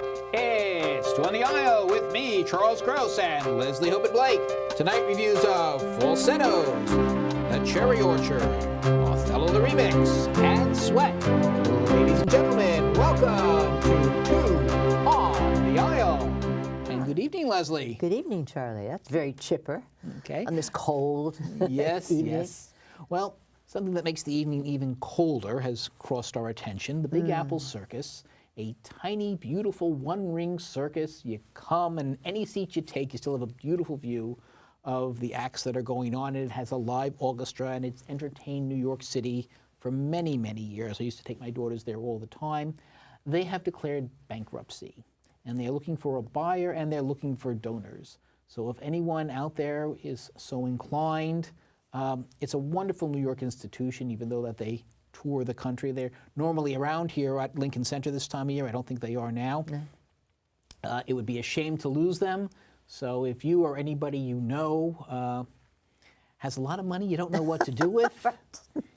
It's Two on the Aisle with me, Charles Gross, and Leslie Hoban Blake. Tonight reviews of Falsettos, The Cherry Orchard, Othello the Remix, and Sweat. Ladies and gentlemen, welcome to Two on the Aisle. And good evening, Leslie. Good evening, Charlie. That's very chipper. Okay. On this cold Yes, evening. yes. Well, something that makes the evening even colder has crossed our attention. The Big Apple Circus, a tiny, beautiful one-ring circus. You come, and any seat you take, you still have a beautiful view of the acts that are going on. It has a live orchestra, and it's entertained New York City for many, many years. I used to take my daughters there all the time. They have declared bankruptcy, and they're looking for a buyer, and they're looking for donors. So if anyone out there is so inclined, it's a wonderful New York institution, even though that they tour the country. They're normally around here at Lincoln Center this time of year. I don't think they are now. No. It would be a shame to lose them. So if you or anybody you know has a lot of money you don't know what to do with,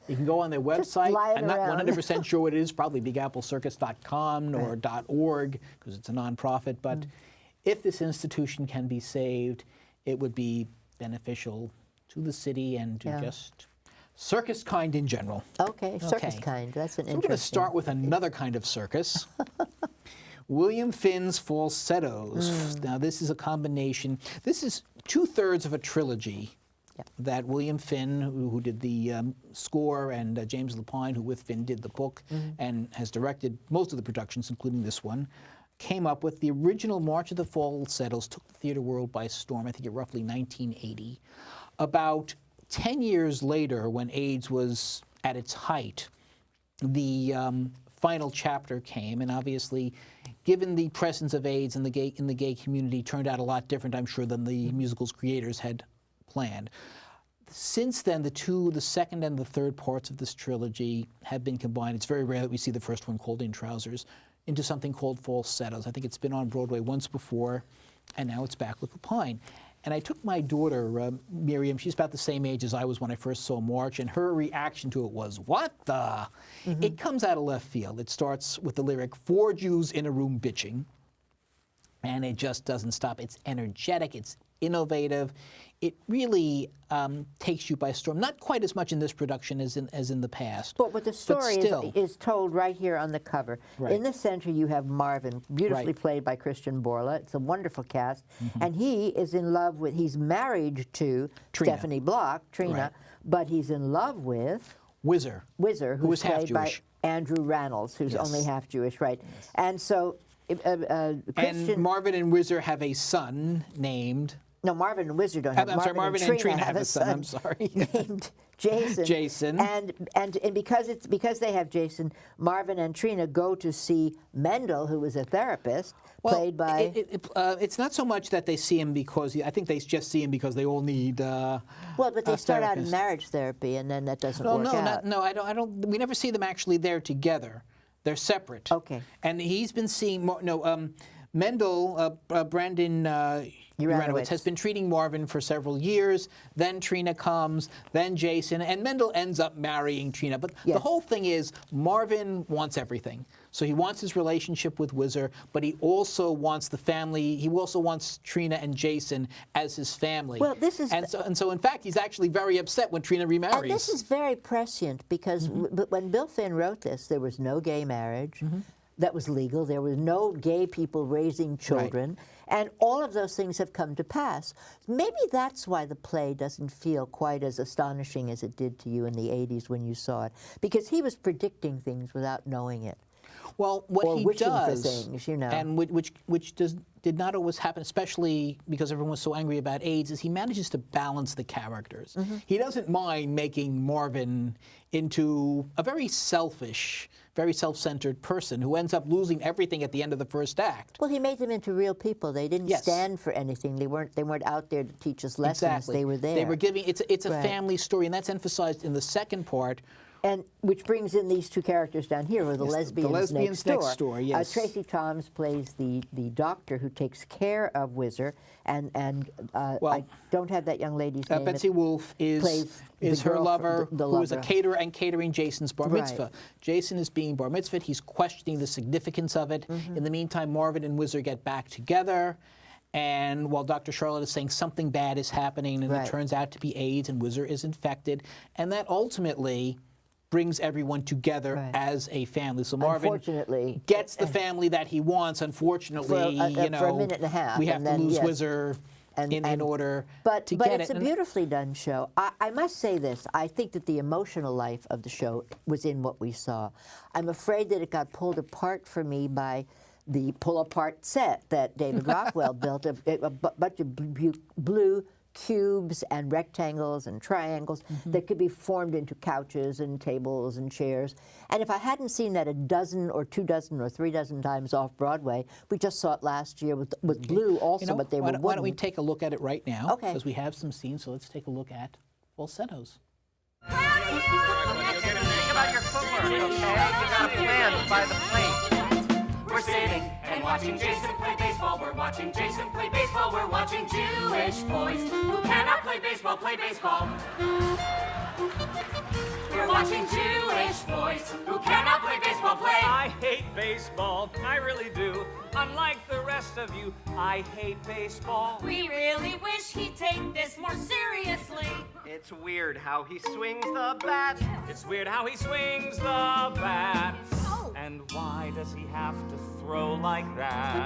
you can go on their website. I'm not 100% sure what it is, probably bigapplecircus.com or .org, because it's a nonprofit. But if this institution can be saved, it would be beneficial to the city and to just circus kind in general. Okay, circus kind. That's an interesting. We're going to start with another kind of circus. William Finn's Falsettos. Now, this is a combination. This is 2/3 of a trilogy that William Finn, who did the score, and James Lapine, who with Finn did the book and has directed most of the productions, including this one, came up with. The original March of the Falsettos took the theater world by storm, I think at roughly 1980. About 10 years later, when AIDS was at its height, the final chapter came, and obviously, given the presence of AIDS in the gay community, turned out a lot different, I'm sure, than the musical's creators had planned. Since then, the second and the third parts of this trilogy have been combined. It's very rare that we see the first one, called In Trousers, into something called Falsettos. I think it's been on Broadway once before, and now it's back with Lapine. And I took my daughter, Miriam, she's about the same age as I was when I first saw March, and her reaction to it was, what the? It comes out of left field. It starts with the lyric, 4 Jews in a room bitching, and it just doesn't stop. It's energetic, it's innovative. It really takes you by storm. Not quite as much in this production as in the past. But the story is told right here on the cover. Right. In the center, you have Marvin, beautifully played by Christian Borla. It's a wonderful cast. And he is in love with, he's married to Trina. Stephanie Block, Trina, but he's in love with Whizzer, who is played by Andrew Rannells, who's only half Jewish, right? Yes. And so and Marvin and Whizzer have a son named... No, Marvin and Whizzer don't have. Marvin and Trina have a son. I'm sorry. Named Jason. Jason. And because they have Jason, Marvin and Trina go to see Mendel, who is a therapist, played by. It's not so much that they see him because I think they just see him because they all need. Well, but they start out in marriage therapy, and then that doesn't work out. No, I don't. We never see them actually there together. They're separate. Okay. And he's been seeing Mendel, Brandon Uranowitz has been treating Marvin for several years. Then Trina comes, then Jason, and Mendel ends up marrying Trina. But the whole thing is Marvin wants everything. So he wants his relationship with Whizzer, but he also wants the family. He also wants Trina and Jason as his family. Well, this is and so in fact he's actually very upset when Trina remarries. And this is very prescient because when Bill Finn wrote this, there was no gay marriage. That was legal. There were no gay people raising children. And all of those things have come to pass. Maybe that's why the play doesn't feel quite as astonishing as it did to you in the 80s when you saw it. Because he was predicting things without knowing it. Well, what he does, for things, and which did not always happen, especially because everyone was so angry about AIDS, is he manages to balance the characters. He doesn't mind making Marvin into a very selfish, very self-centered person who ends up losing everything at the end of the first act. Well, he made them into real people. They didn't stand for anything. They weren't out there to teach us lessons. They were there. They were giving. It's a family story, and that's emphasized in the second part, And which brings in these two characters down here, who are the lesbians next door. Yes. Tracy Toms plays the doctor who takes care of Whizzer, and I don't have that young lady's name. Betsy Wolfe is her lover, who is a caterer and catering Jason's bar mitzvah. Right. Jason is being bar mitzvahed. He's questioning the significance of it. In the meantime, Marvin and Whizzer get back together. And while Dr. Charlotte is saying something bad is happening, and it turns out to be AIDS, and Whizzer is infected, and that ultimately brings everyone together as a family. So Marvin gets the family that he wants. Unfortunately, for a minute and a half, we have to lose Whizzer in order to get it. But it's a beautifully done show. I must say this. I think that the emotional life of the show was in what we saw. I'm afraid that it got pulled apart for me by the pull-apart set that David Rockwell built, a bunch of blue cubes and rectangles and triangles that could be formed into couches and tables and chairs. And if I hadn't seen that a dozen or 2 dozen or 3 dozen times off Broadway, we just saw it last year with blue also, but they were wooden. Why don't we take a look at it right now? Okay. Because we have some scenes, so let's take a look at Falsettos. Think about your footwork, okay? You gotta plan by the plate. We're sitting and watching Jason play baseball. We're watching Jason play baseball. We're watching Jewish boys who cannot play baseball, play baseball. We're watching Jewish boys who cannot play baseball, play. I hate baseball, I really do. Unlike the rest of you, I hate baseball. We really wish he'd take this more seriously. It's weird how he swings the bat. It's weird how he swings the bat. And why does he have to throw like that?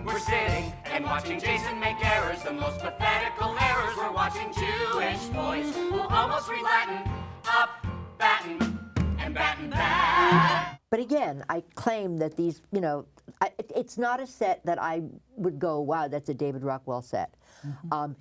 We're sitting and watching Jason make errors, the most pathetical errors. We're watching Jewish boys who almost read Latin, up, battin', and battin' back. But again, I claim that these, it's not a set that I would go, wow, that's a David Rockwell set.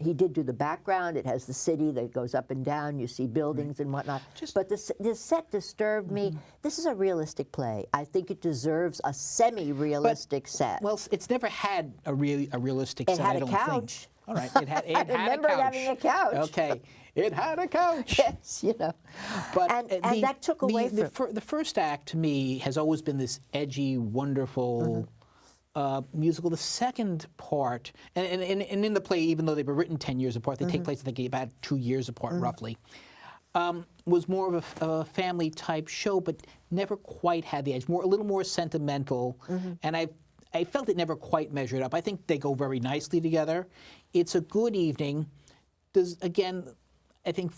He did do the background. It has the city that goes up and down. You see buildings and whatnot. But the set disturbed me. This is a realistic play. I think it deserves a semi-realistic set. Well, it's never had a realistic set, I don't think. It had a couch. All right, it had I remember a couch. having a couch. Okay, it had a couch. Yes, But and that took away from the first act to me has always been this edgy, wonderful musical. The second part, and in the play, even though they were written 10 years apart, they take place I think about 2 years apart roughly. Was more of a family type show, but never quite had the edge. A little more sentimental, and I felt it never quite measured up. I think they go very nicely together. It's a good evening. I think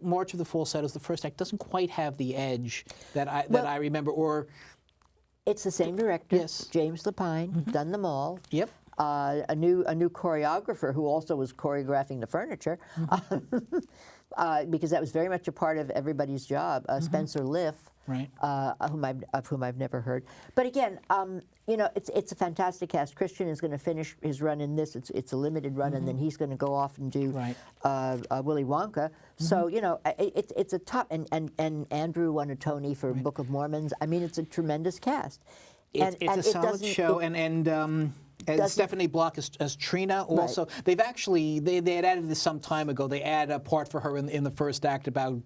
March of the Falsettos, the first act, doesn't quite have the edge that I remember. Or it's the same director, yes. James Lapine, done them all. Yep. A new choreographer who also was choreographing the furniture, because that was very much a part of everybody's job. Spencer Liff, right. of whom I've never heard. But again, it's a fantastic cast. Christian is going to finish his run in this. It's a limited run, and then he's going to go off and do Willy Wonka. So it's a top. And Andrew won a Tony for Book of Mormons. I mean, it's a tremendous cast. It's a solid show, and Stephanie Block as Trina also. Right. They've actually, they had added this some time ago. They add a part for her in the first act about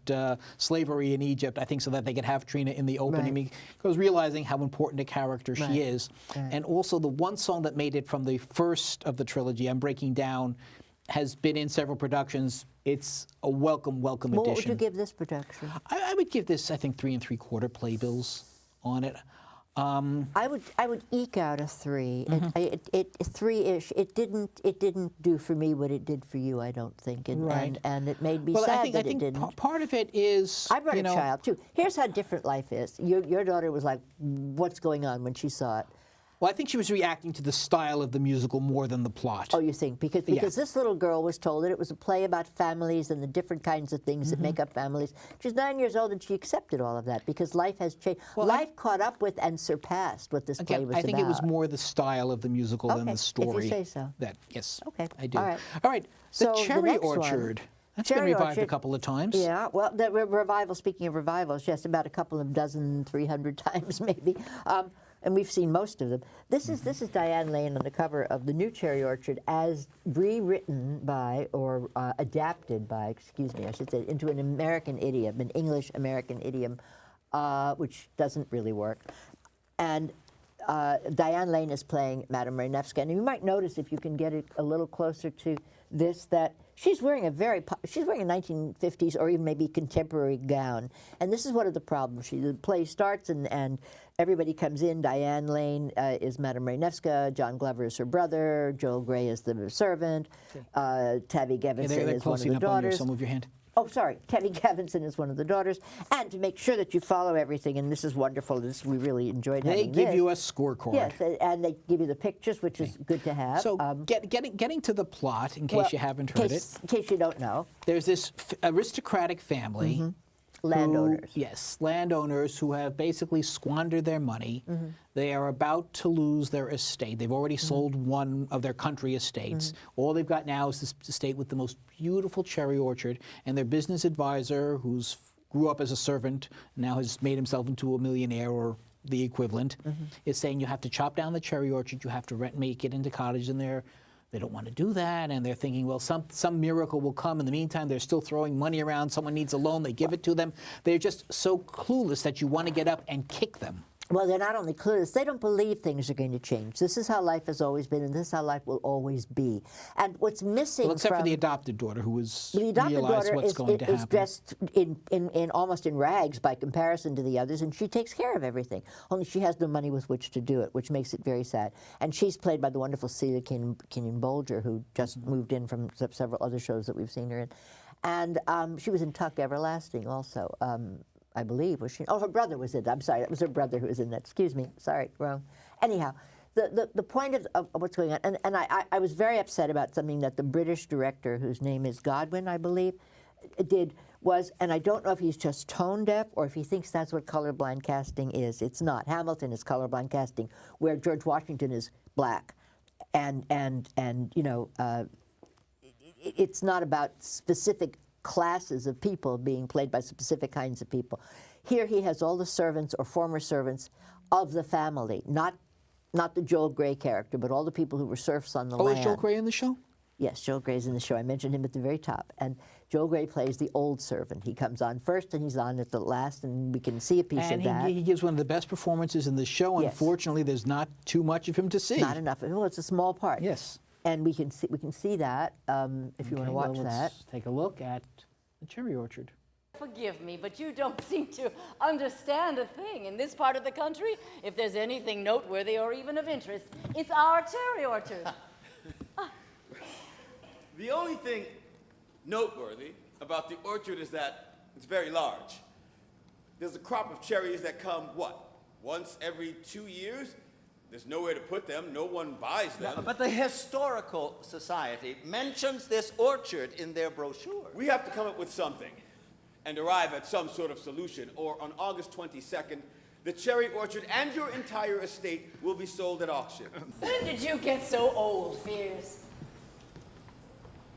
slavery in Egypt, I think, so that they could have Trina in the opening. Right. Because realizing how important a character she is. Right. And also the one song that made it from the first of the trilogy, I'm Breaking Down, has been in several productions. It's a welcome addition. What would you give this production? I would give this, I think, 3 3/4 playbills on it. I would eke out a 3. It 3-ish. It didn't do for me what it did for you, I don't think, and it made me sad that it didn't. Part of it is I brought a child too. Here's how different life is. Your daughter was like, "What's going on?" when she saw it. Well, I think she was reacting to the style of the musical more than the plot. Oh, you think? Because this little girl was told that it was a play about families and the different kinds of things that make up families. She's 9 years old and she accepted all of that because life has changed. Well, life caught up with and surpassed what this play was about. I think it was more the style of the musical than the story. If you say so. Yes. Okay. I do. All right. The So Cherry next Orchard. one. That's been Cherry revived a Orchard. couple of times. Yeah, well, the revival, speaking of revivals, yes, about a couple of dozen, 300 times maybe. and we've seen most of them. This is Diane Lane on the cover of the new Cherry Orchard as rewritten by, or adapted by, excuse me, I should say, into an American idiom, an English American idiom, which doesn't really work. And Diane Lane is playing Madame Renevska, and you might notice if you can get it a little closer to this that she's wearing a 1950s or even maybe contemporary gown, and this is one of the problems. The play starts and everybody comes in. Diane Lane is Madame Renevska, John Glover is her brother, Joel Grey is the servant, Tabby Gevinson is one of the daughters. So move your hand. Oh, sorry. Tabby Gevinson is one of the daughters. And to make sure that you follow everything, and this is wonderful, we really enjoyed having this. They give you a scorecard. Yes, and they give you the pictures, which is good to have. So getting to the plot, in case you haven't heard it. In case you don't know. There's this aristocratic family. Landowners. Yes, landowners who have basically squandered their money. They are about to lose their estate. They've already sold one of their country estates. All they've got now is this estate with the most beautiful cherry orchard, and their business advisor, who's grew up as a servant, now has made himself into a millionaire or the equivalent, is saying you have to chop down the cherry orchard, you have to make it into cottages in there. They don't want to do that, and they're thinking, well, some miracle will come. In the meantime, they're still throwing money around. Someone needs a loan, they give it to them. They're just so clueless that you want to get up and kick them. Well, they're not only clueless, they don't believe things are going to change. This is how life has always been, and this is how life will always be. And what's missing except for the adopted daughter, who is the adopted daughter what's going to happen. is dressed in almost in rags by comparison to the others, and she takes care of everything. Only she has no money with which to do it, which makes it very sad. And she's played by the wonderful Celia Kenyon Bolger, who just moved in from several other shows that we've seen her in. And she was in Tuck Everlasting also. I believe, was she? Oh, her brother was in it. I'm sorry, that was her brother who was in that. Excuse me, sorry, wrong. Anyhow, the point of what's going on, and I was very upset about something that the British director, whose name is Godwin, I believe, did was, and I don't know if he's just tone deaf or if he thinks that's what colorblind casting is. It's not. Hamilton is colorblind casting, where George Washington is black, and you know, it's not about specific classes of people being played by specific kinds of people. Here he has all the servants or former servants of the family, not the Joel Grey character, but all the people who were serfs on the land. Oh, is Joel Grey in the show? Yes, Joel Grey's in the show. I mentioned him at the very top. And Joel Grey plays the old servant. He comes on first and he's on at the last, and we can see a piece of that. And he gives one of the best performances in the show. Yes. Unfortunately, there's not too much of him to see. Not enough. Well, it's a small part. Yes. And we can see that if you want to watch that. Let's take a look at the cherry orchard. Forgive me, but you don't seem to understand a thing. In this part of the country, if there's anything noteworthy or even of interest, it's our cherry orchard. The only thing noteworthy about the orchard is that it's very large. There's a crop of cherries that come, what, once every 2 years? There's nowhere to put them. No one buys them. But the Historical Society mentions this orchard in their brochure. We have to come up with something and arrive at some sort of solution, or on August 22nd, the cherry orchard and your entire estate will be sold at auction. When did you get so old, Fears?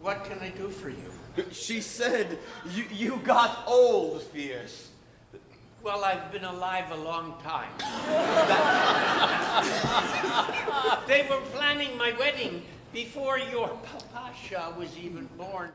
What can I do for you? She said you got old, Fierce. Well, I've been alive a long time. They were planning my wedding before your Papasha was even born.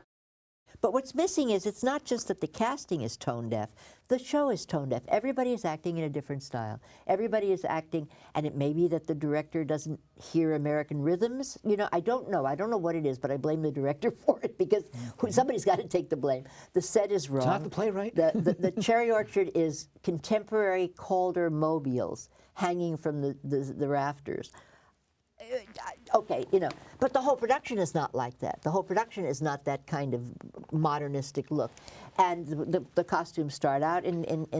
But what's missing is it's not just that the casting is tone deaf. The show is tone deaf. Everybody is acting in a different style. Everybody is acting, and it may be that the director doesn't hear American rhythms. You know, I don't know. I don't know what it is, but I blame the director for it because somebody's got to take the blame. The set is wrong. It's not the playwright. The cherry orchard is contemporary Calder mobiles hanging from the rafters. Okay, you know, but the whole production is not like that. The whole production is not that kind of modernistic look. And the costumes start out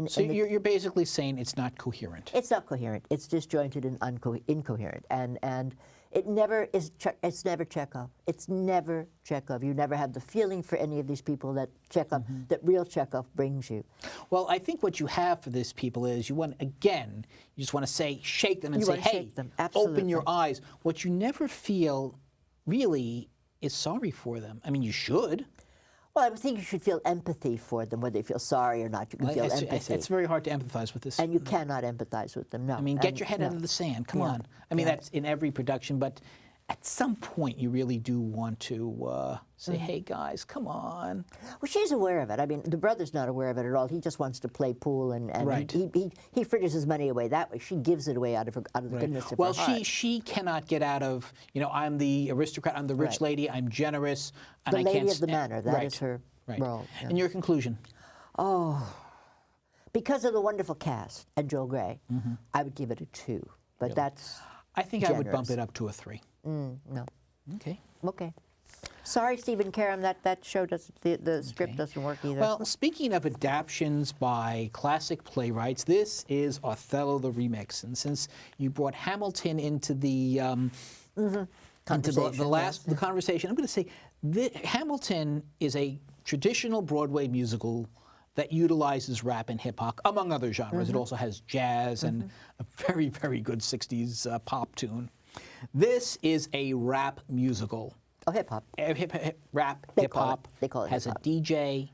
So you're basically saying it's not coherent. It's not coherent. It's disjointed and incoherent. And it never is. It's never Chekhov. It's never Chekhov. You never have the feeling for any of these people that Chekhov, that real Chekhov brings you. Well, I think what you have for these people is you just want to say, shake them and You say, wanna hey, shake them. open your Absolutely. eyes. What you never feel really is sorry for them. I mean, you should. Well, I would think you should feel empathy for them, whether you feel sorry or not. You can feel empathy. It's very hard to empathize with this. And you cannot empathize with them, no. I mean, get your head out of the sand. Come on. I mean, that's in every production, but at some point you really do want to say, hey, guys, come on. Well, she's aware of it. I mean, the brother's not aware of it at all. He just wants to play pool, and Right. he fritters his money away that way. She gives it away out of the goodness of her heart. She cannot get out of, I'm the aristocrat, I'm the rich lady, I'm generous, and The I lady can't of the manor, that is her role. Yeah. And your conclusion? Because of the wonderful cast and Joel Grey, I would give it a 2. But that's I think I would bump generous. it up to a 3. No. Okay. Okay. Sorry, Stephen Karam, that show doesn't, the script doesn't work either. Well, speaking of adaptions by classic playwrights, this is Othello the remix. And since you brought Hamilton into the the conversation, I'm going to say Hamilton is a traditional Broadway musical that utilizes rap and hip hop, among other genres. It also has jazz and a very, very good 60s pop tune. This is a rap musical. Oh, hip-hop. Rap, They hip-hop. call it has hip-hop. a DJ.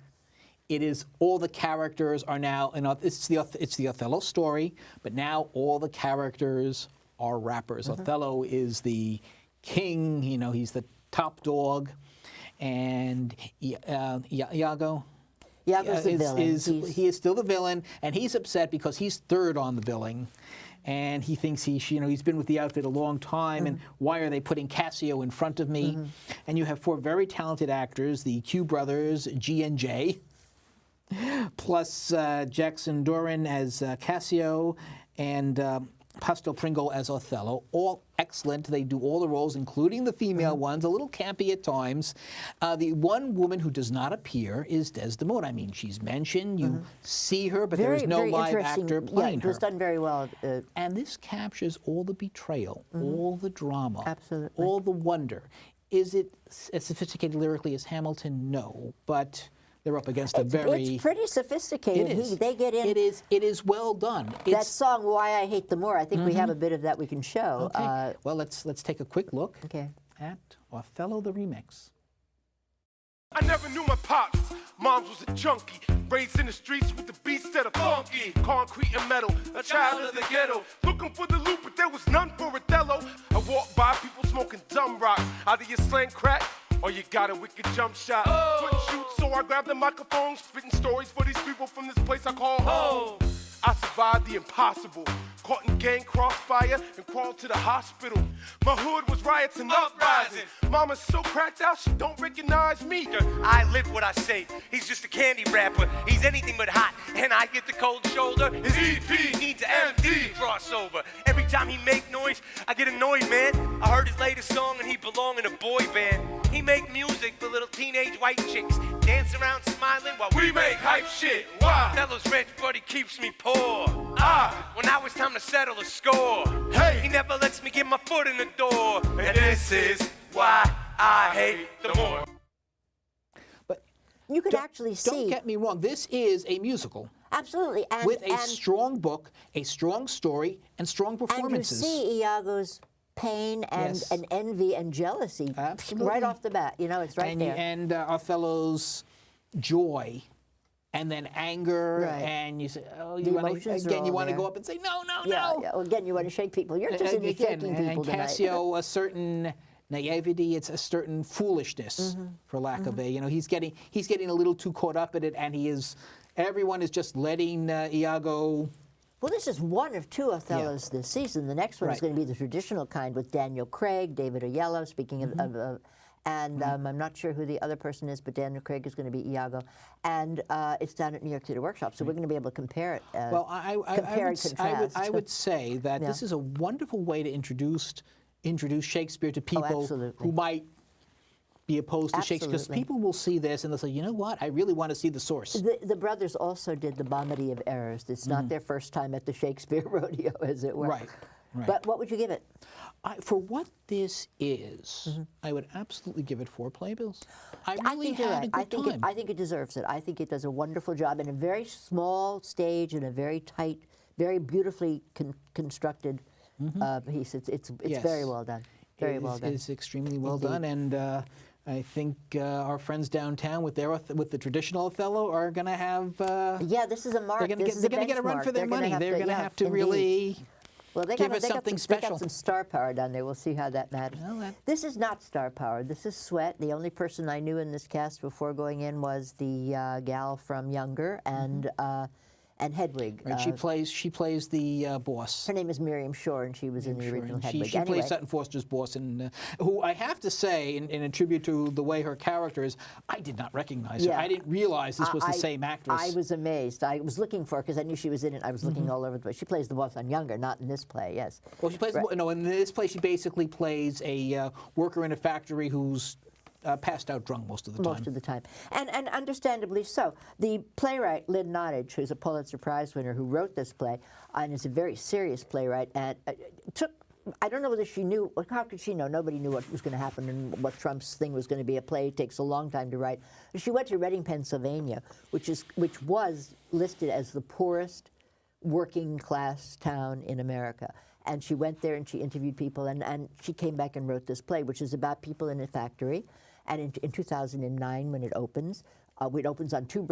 It is, all the characters are now, it's the Othello story, but now all the characters are rappers. Othello is the king, he's the top dog, and Iago. Iago's the villain. He is still the villain, and he's upset because he's third on the billing. And he thinks he's been with the outfit a long time, and why are they putting Cassio in front of me? And you have 4 very talented actors, the Q brothers, G and J, plus Jackson Doran as Cassio, and Pastor Pringle as Othello. All excellent. They do all the roles, including the female ones, a little campy at times. The one woman who does not appear is Desdemona. I mean, she's mentioned, you see her, but there is no live actor playing it was her. done very well. And this captures all the betrayal, all the drama, Absolutely. all the wonder. Is it as sophisticated lyrically as Hamilton? No, but they're up against a very... It's pretty sophisticated. It is. They get in. It is well done. That song, Why I Hate the More, I think we have a bit of that we can show. Okay. Well, let's take a quick look at Othello the remix. I never knew my pops. Mom's was a junkie, raised in the streets with the beats that are funky. Concrete and metal, a child of the ghetto. Looking for the loot, but there was none for Othello. I walked by people smoking dumb rocks. Either you slang crack or you got a wicked jump shot. Couldn't shoot, so I grabbed the microphone, spitting stories for these people from this place I call home. I survived the impossible, caught in gang crossfire and crawled to the hospital. My hood was riots and uprising. Mama's so cracked out she don't recognize me. I live what I say. He's just a candy rapper. He's anything but hot. And I get the cold shoulder. His EP needs an MD crossover. Every time he make noise, I get annoyed, man. I heard his latest song and he belong in a boy band. He make music for little teenage white chicks. Dance around smiling while we make hype shit. Why? Othello's rich, but he keeps me poor. When now it's time to settle a score. Hey! He never lets me get my foot in the door. And this is why I hate the more. But you could actually see. Don't get me wrong. This is a musical. Absolutely. And, with a strong book, a strong story, and strong performances. And you see Iago's pain and envy and jealousy right off the bat. It's right there. And Othello's joy. And then anger, and you say, "Oh, you want to go up and say, no." Yeah. Well, again, you want to shake people. You're just into shaking people tonight. And Cassio, a certain naivety, it's a certain foolishness, for lack of a. He's getting a little too caught up in it, and everyone is just letting Iago. Well, this is one of 2 Othellos this season. The next one is going to be the traditional kind with Daniel Craig, David Oyelowo. Speaking of and I'm not sure who the other person is, but Daniel Craig is going to be Iago. And it's down at New York Theatre Workshop, so we're going to be able to compare it. Well, I would say that this is a wonderful way to introduce Shakespeare to people who might be opposed to Shakespeare, because people will see this and they'll say, you know what, I really want to see the source. The brothers also did the Comedy of Errors. It's not their first time at the Shakespeare rodeo, as it were. Right. But what would you give it? For what this is, I would absolutely give it 4 playbills. I really had a good time. I think it deserves it. I think it does a wonderful job in a very small stage and a very tight, very beautifully constructed piece. It's very well done. Very well done. It's extremely well done, and I think our friends downtown with the traditional Othello are going to have. Yeah, this is a mark. They're going to get a run for their money. They're going to have to really. Well, give us something They special. got some star power down there. We'll see how that matters. Well, This is not star power. This is sweat. The only person I knew in this cast before going in was the gal from Younger and Hedwig. Right, she plays the boss. Her name is Miriam Shore, and she was in the original Hedwig. She plays Sutton Foster's boss, and who I have to say, in a tribute to the way her character is, I did not recognize her. I didn't realize this was the same actress. I was amazed. I was looking for her because I knew she was in it. I was looking all over the place. She plays the boss on Younger, not in this play, yes. Well, she plays, no, in this play she basically plays a worker in a factory who's passed out drunk most of the time. Most of the time. And understandably so. The playwright, Lynn Nottage, who's a Pulitzer Prize winner who wrote this play, and is a very serious playwright, and I don't know whether she knew, how could she know? Nobody knew what was going to happen and what Trump's thing was going to be. A play takes a long time to write. She went to Reading, Pennsylvania, which was listed as the poorest working class town in America. And she went there and she interviewed people, and she came back and wrote this play, which is about people in a factory. And in 2009, when it opens on two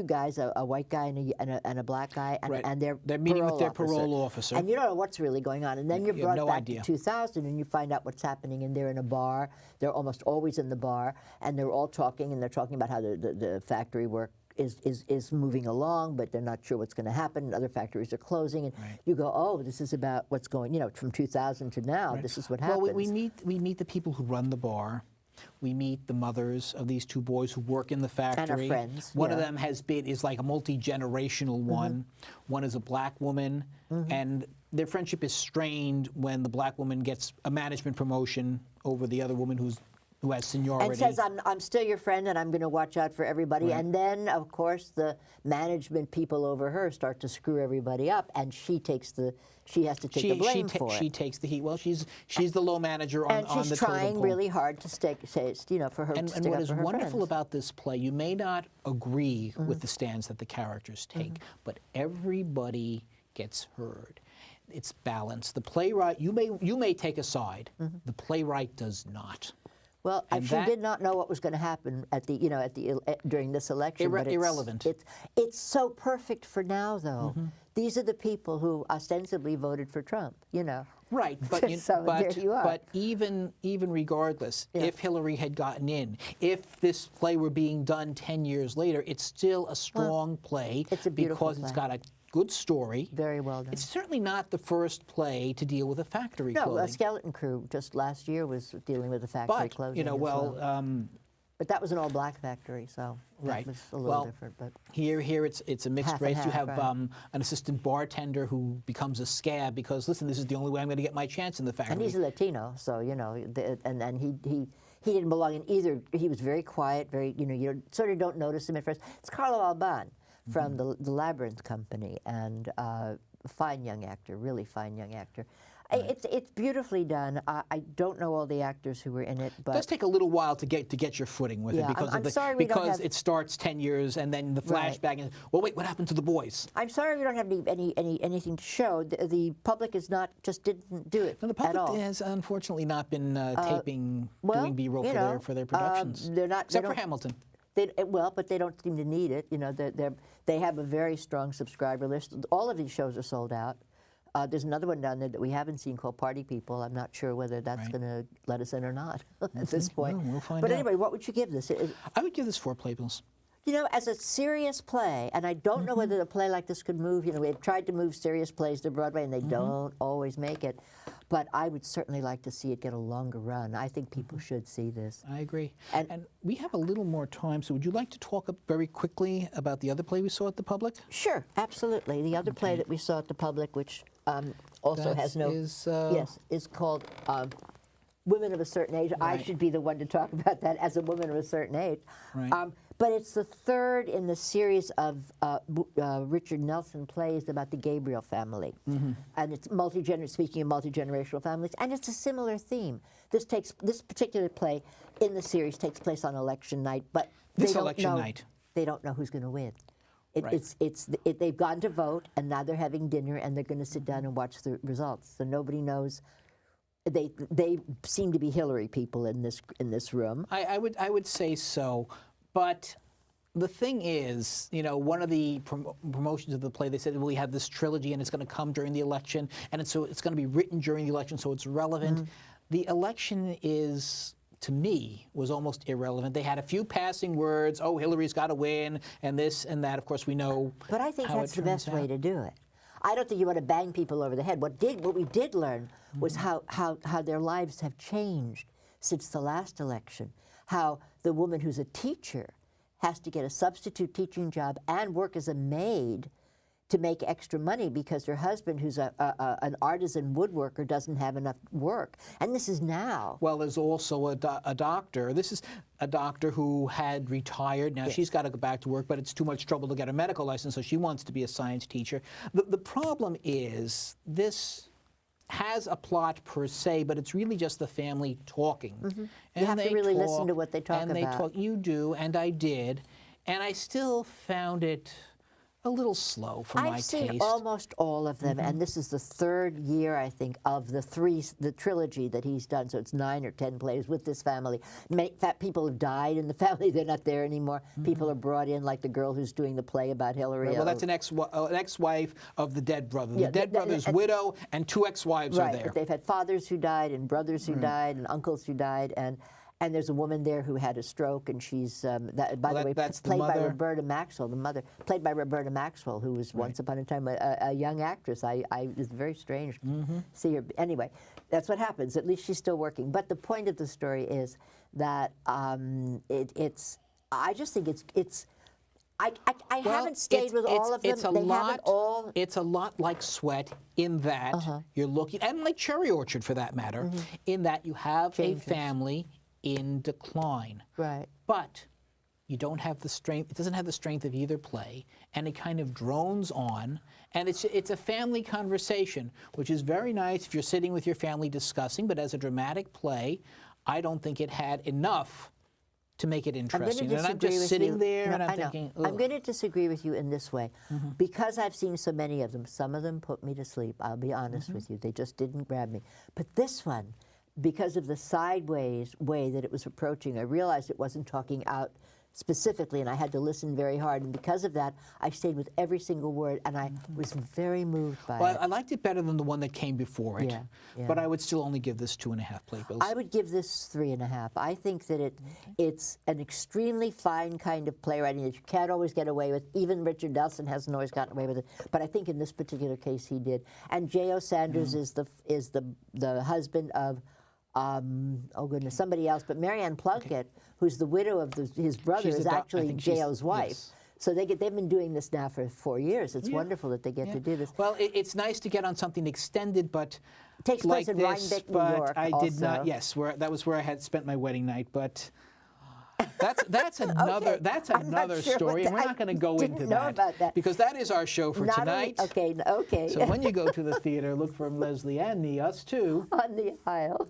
guys, a white guy and a black guy, and they're meeting with their parole officer. And you don't know what's really going on. And then you're brought back idea. to 2000, and you find out what's happening. And they're in a bar. They're almost always in the bar, and they're all talking, and they're talking about how the factory work is moving along, but they're not sure what's going to happen. And other factories are closing, and you go, oh, this is about what's going. From 2000 to now, this is what happens. Well, we meet the people who run the bar. We meet the mothers of these two boys who work in the factory. And our friends. One of them is like a multi-generational one. One is a black woman, and their friendship is strained when the black woman gets a management promotion over the other woman who has seniority. And says, I'm still your friend, and I'm going to watch out for everybody. Right. And then, of course, the management people over her start to screw everybody up, and she has to take the blame for it. She takes the heat. Well, she's the low manager on the totem pole. And she's trying really hard to for her to stick up for her friends. And what is wonderful about this play, you may not agree with the stands that the characters take, but everybody gets heard. It's balanced. The playwright, you may take a side. The playwright does not. Well, she did not know what was going to happen during this election. But irrelevant. It's so perfect for now, though. These are the people who ostensibly voted for Trump. Right, but So there you are. But even regardless, if Hillary had gotten in, if this play were being done 10 years later, it's still a strong play. It's a beautiful because it's play. got a good story. Very well done. It's certainly not the first play to deal with a factory No, closing. a Skeleton Crew just last year was dealing with a factory closing. But that was an all-black factory, so that was a little different. But here it's a mixed race. You have right. an assistant bartender who becomes a scab because, listen, this is the only way I'm going to get my chance in the factory. And he's a Latino, so and he didn't belong in either. He was very quiet, very you sort of don't notice him at first. It's Carlo Alban from the Labyrinth Company, and a fine young actor, really fine young actor. Right. It's beautifully done. I don't know all the actors who were in it, but it does take a little while to get your footing with it because it starts 10 years and then the flashback and wait, what happened to the boys? I'm sorry we don't have anything to show. The public didn't do it No, the public at all. has unfortunately not been doing B-roll for their productions. They're not except for Hamilton. But they don't seem to need it. They have a very strong subscriber list. All of these shows are sold out. There's another one down there that we haven't seen called Party People. I'm not sure whether that's going to let us in or not at this point. Well, we'll find but out. Anyway, what would you give this? I would give this 4 playbills. As a serious play, and I don't know whether a play like this could move. We've tried to move serious plays to Broadway, and they don't always make it. But I would certainly like to see it get a longer run. I think people should see this. I agree. And we have a little more time, so would you like to talk very quickly about the other play we saw at the Public? Sure, absolutely. The other play that we saw at the Public, which also has no... is called Women of a Certain Age. Right. I should be the one to talk about that as a woman of a certain age. Right. But it's the third in the series of Richard Nelson plays about the Gabriel family. And it's speaking of multi-generational families, and it's a similar theme. This particular play in the series takes place on election night, but they don't know who's going to win. They've gone to vote, and now they're having dinner, and they're going to sit down and watch the results. So nobody knows they seem to be Hillary people in this room. I would say so, but the thing is, you know, one of the promotions of the play, they said, well, we have this trilogy and it's going to come during the election, and it's going to be written during the election, so it's relevant. The election is, to me, was almost irrelevant. They had a few passing words, oh, Hillary's got to win, and this and that. Of course, we know. But I think how that's it the best turns way out. to do it. I don't think you want to bang people over the head. What we did learn was how their lives have changed since the last election. How the woman who's a teacher has to get a substitute teaching job and work as a maid to make extra money because her husband, who's an artisan woodworker, doesn't have enough work. And this is now. Well, there's also a doctor. This is a doctor who had retired. Now she's got to go back to work, but it's too much trouble to get a medical license, so she wants to be a science teacher. The problem is this has a plot per se, but it's really just the family talking. And You have to they really talk, listen to what they talk and about. They talk. You do, and I did, and I still found it a little slow for my I've seen taste. almost all of them, and this is the third year, I think, of the trilogy that he's done. So it's 9 or 10 plays with this family. People have died in the family; they're not there anymore. People are brought in, like the girl who's doing the play about Hillary. Right, well, that's an ex-wife of the dead brother. Yeah, The dead brother's widow and 2 ex-wives are there. But they've had fathers who died and brothers who died and uncles who died, and there's a woman there who had a stroke, and she's, by the way, that's the played by mother. Roberta Maxwell, the mother, played by Roberta Maxwell, who was once upon a time a young actress. It's very strange to see her. Anyway, that's what happens. At least she's still working. But the point of the story is that I just think it's. I haven't stayed with all of them. It's a lot like Sweat in that you're looking, and like Cherry Orchard for that matter, in that you have a family in decline. Right. But you don't have the strength, it doesn't have the strength of either play, and it kind of drones on, and it's a family conversation, which is very nice if you're sitting with your family discussing, but as a dramatic play, I don't think it had enough to make it interesting. And I'm just sitting there and I'm thinking, ugh. I'm going to disagree with you in this way. Because I've seen so many of them, some of them put me to sleep, I'll be honest with you. They just didn't grab me. But this one, because of the sideways way that it was approaching, I realized it wasn't talking out specifically, and I had to listen very hard. And because of that, I stayed with every single word, and I was very moved by it. I liked it better than the one that came before it, but I would still only give this 2.5 playbills. I would give this 3.5. I think that it's an extremely fine kind of playwriting that you can't always get away with. Even Richard Nelson hasn't always gotten away with it, but I think in this particular case he did. And J.O. Sanders is the husband of oh goodness, somebody else, but Marianne Plunkett, who's the widow of his brother, is actually J.O.'s wife. Yes. So they've been doing this now for 4 years. It's wonderful that they get to do this. Well, it's nice to get on something extended, but takes like place in this, Rhinebeck, New but York. I also. did not. Yes, that was where I had spent my wedding night, but. That's another not sure story, and we're I not going to go didn't into know about that. because that is our show for Not tonight. only, okay. So when you go to the theater, look for Leslie and me, us too. On the aisle.